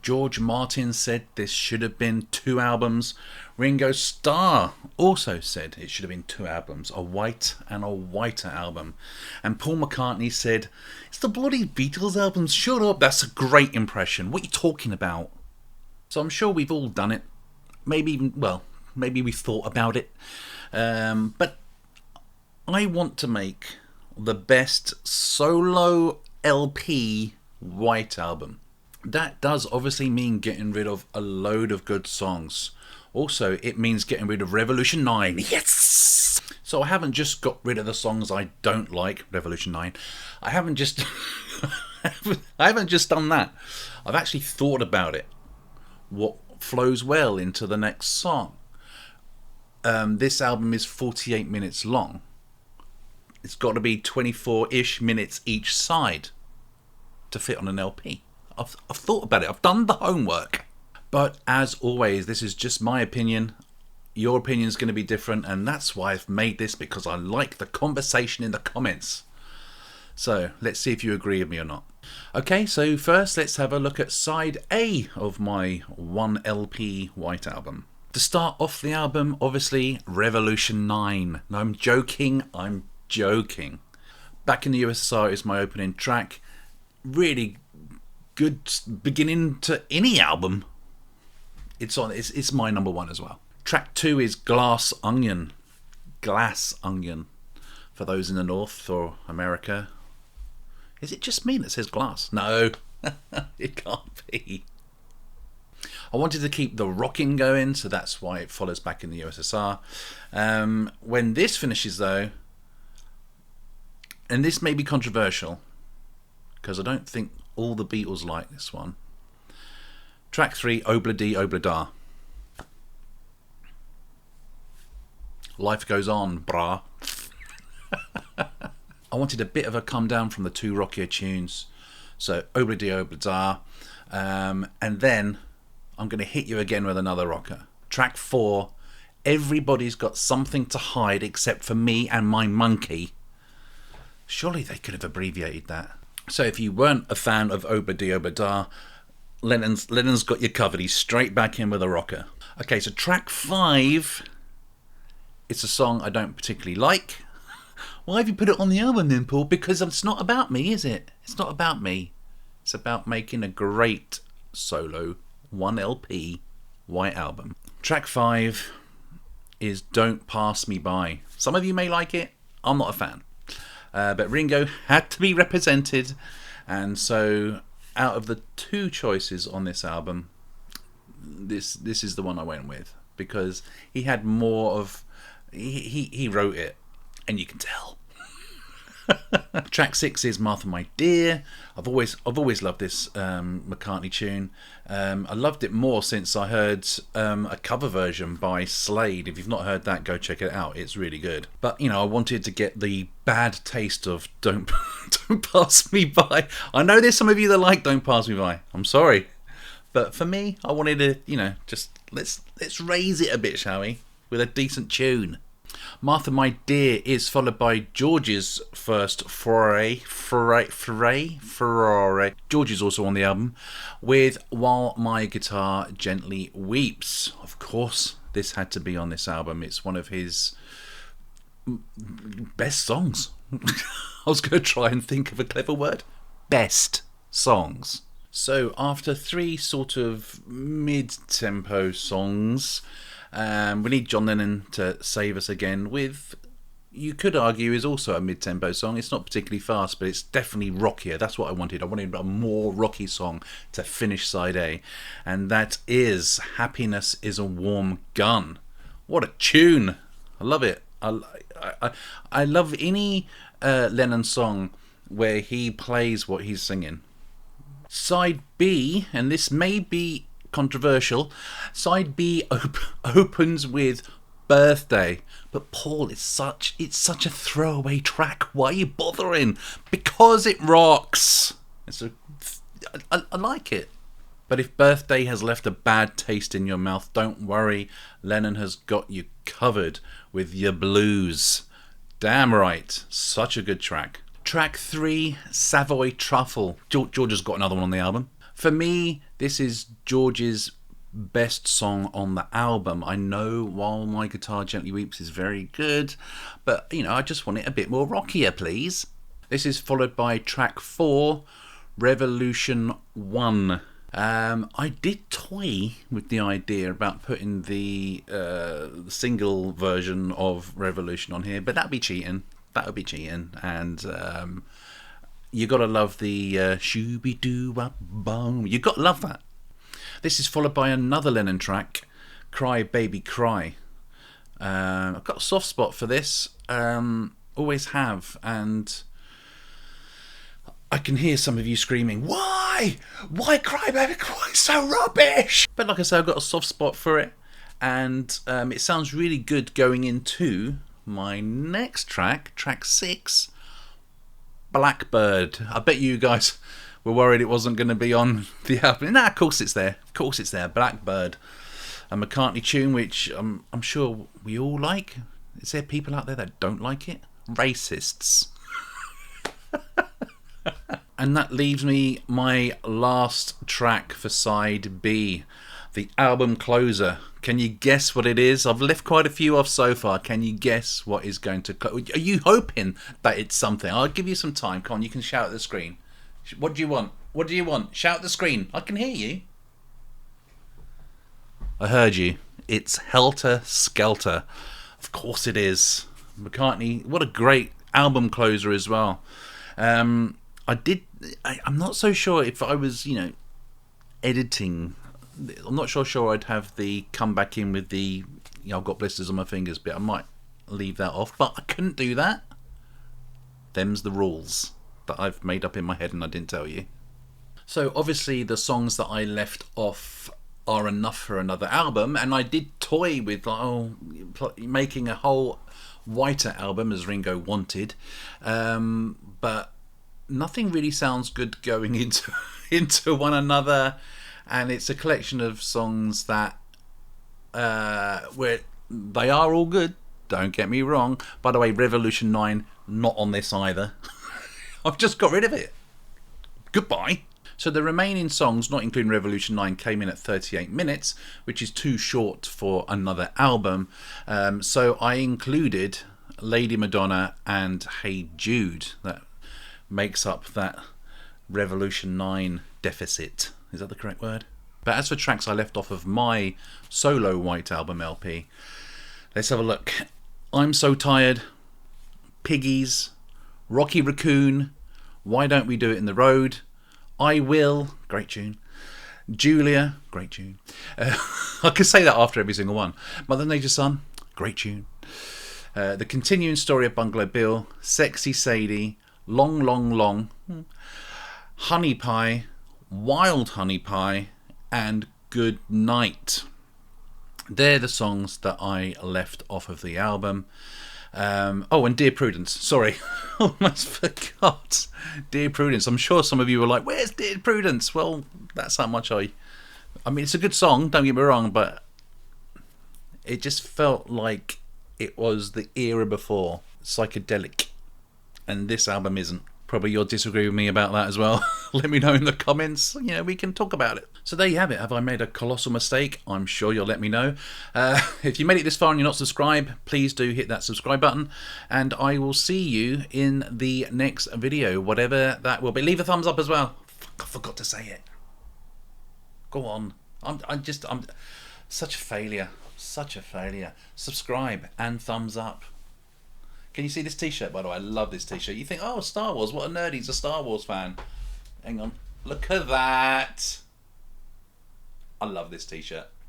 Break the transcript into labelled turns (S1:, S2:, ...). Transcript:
S1: George Martin said this should have been 2 albums. Ringo Starr also said it should have been 2 albums, a white and a whiter album. And Paul McCartney said, it's the bloody Beatles albums, shut up, that's a great impression, what are you talking about? So I'm sure we've all done it. Maybe we've thought about it. But I want to make the best solo LP white album. That does obviously mean getting rid of a load of good songs. Also, it means getting rid of Revolution 9. Yes! So I haven't just got rid of the songs I don't like, Revolution 9. I haven't just done that. I've actually thought about it. What flows well into the next song. This album is 48 minutes long. It's got to be 24-ish minutes each side to fit on an LP. I've thought about it. I've done the homework. But as always, this is just my opinion. Your opinion is going to be different, and that's why I've made this, because I like the conversation in the comments. So let's see if you agree with me or not. Okay, so first let's have a look at side A of my 1 LP white album. To start off the album, obviously, Revolution 9. No, I'm joking. Back in the USSR is my opening track. Really good beginning to any album. It's my number 1 as well. Track 2 is Glass Onion. For those in the North or America. Is it just me that says glass? No, it can't be. I wanted to keep the rocking going, so that's why it follows back in the USSR. When this finishes though, and this may be controversial, because I don't think all the Beatles like this one. Track 3, Obla Di Obla Da. Life goes on, brah. I wanted a bit of a come down from the 2 rockier tunes. So Obla Di Obla Da. And then I'm going to hit you again with another rocker. Track 4, Everybody's Got Something to Hide Except for Me and My Monkey. Surely they could have abbreviated that. So if you weren't a fan of Obla Di Obla Da, Lennon's got you covered. He's straight back in with a rocker. Okay, so track 5, it's a song I don't particularly like. Why have you put it on the album then, Paul? Because it's not about me, is it? It's not about me. It's about making a great solo 1 LP white album. Track 5 is Don't Pass Me By. Some of you may like it. I'm not a fan. But Ringo had to be represented. And so out of the 2 choices on this album, this is the one I went with. Because he had more of... He wrote it. And you can tell. Track 6 is Martha My Dear. I've always loved this McCartney tune. I loved it more since I heard a cover version by Slade. If you've not heard that, go check it out. It's really good. But you know, I wanted to get the bad taste of Don't Pass Me By. I know there's some of you that like Don't Pass Me By. I'm sorry, but for me, I wanted to, just let's raise it a bit, shall we, with a decent tune. Martha My Dear is followed by George's first foray. George is also on the album with While My Guitar Gently Weeps. Of course, this had to be on this album. It's one of his best songs. I was going to try and think of a clever word. Best songs. So after 3 sort of mid-tempo songs, we need John Lennon to save us again with, you could argue, is also a mid-tempo song. It's not particularly fast, but it's definitely rockier. That's what I wanted. I wanted a more rocky song to finish side A. And that is Happiness is a Warm Gun. What a tune. I love it. I love any Lennon song where he plays what he's singing. Side B, and this may be controversial, side B opens with Birthday, but Paul, it's such a throwaway track. Why are you bothering? Because it rocks. I like it. But if Birthday has left a bad taste in your mouth, don't worry, Lennon has got you covered with your blues. Damn right, such a good track. Track 3, Savoy Truffle. George has got another one on the album. For me, This is George's best song on the album. I know While My Guitar Gently Weeps is very good, but you know, I just want it a bit more rockier, please. This is followed by track 4, Revolution 1. I did toy with the idea about putting the single version of Revolution on here, but that'd be cheating. That would be cheating. And you gotta love the shooby doo wop boom. You gotta love that. This is followed by another Lennon track, Cry Baby Cry. I've got a soft spot for this, always have, and I can hear some of you screaming, why? Why Cry Baby Cry? It's so rubbish! But like I said, I've got a soft spot for it, and it sounds really good going into my next track, track 6, Blackbird. I bet you guys were worried it wasn't going to be on the album. Nah, of course it's there. Of course it's there. Blackbird. A McCartney tune which I'm sure we all like. Is there people out there that don't like it? Racists. And that leaves me my last track for side B, the album closer. Can you guess what it is? I've left quite a few off so far. Can you guess what is going to close? Are you hoping that it's something? I'll give you some time. Come on, you can shout at the screen. What do you want? What do you want? Shout at the screen. I can hear you. I heard you. It's Helter Skelter. Of course it is. McCartney, what a great album closer as well. I'm not so sure if I was, editing. I'm not sure I'd have the come back in with the, I've got blisters on my fingers bit. I might leave that off, but I couldn't do that. Them's the rules that I've made up in my head and I didn't tell you. So obviously the songs that I left off are enough for another album, and I did toy with making a whole whiter album as Ringo wanted, but nothing really sounds good going into one another, and it's a collection of songs that where they are all good, don't get me wrong. By the way, Revolution 9 not on this either. I've just got rid of it. Goodbye. So the remaining songs, not including Revolution 9, came in at 38 minutes, which is too short for another album. So I included Lady Madonna and Hey Jude. That makes up that Revolution 9 deficit. Is that the correct word? But as for tracks I left off of my solo White Album LP, let's have a look. I'm So Tired, Piggies, Rocky Raccoon, Why Don't We Do It in the Road, I Will, great tune, Julia, great tune. I could say that after every single one. Mother Nature's Son, great tune. The Continuing Story of Bungalow Bill, Sexy Sadie, Long, Long, Long, Honey Pie, Wild Honey Pie, and Good Night. They're the songs that I left off of the album. And Dear Prudence. Sorry, almost forgot. Dear Prudence. I'm sure some of you were like, where's Dear Prudence? Well, that's how much I mean, it's a good song, don't get me wrong, but it just felt like it was the era before, psychedelic. And this album isn't. Probably you'll disagree with me about that as well. Let me know in the comments. We can talk about it. So there you have it. Have I made a colossal mistake? I'm sure you'll let me know. If you made it this far and you're not subscribed, please do hit that subscribe button. And I will see you in the next video, whatever that will be. Leave a thumbs up as well. I forgot to say it. Go on. I'm such a failure. Such a failure. Subscribe and thumbs up. Can you see this t-shirt, by the way? I love this t-shirt. You think, oh, Star Wars, what a nerd, he's a Star Wars fan. Hang on. Look at that. I love this t-shirt.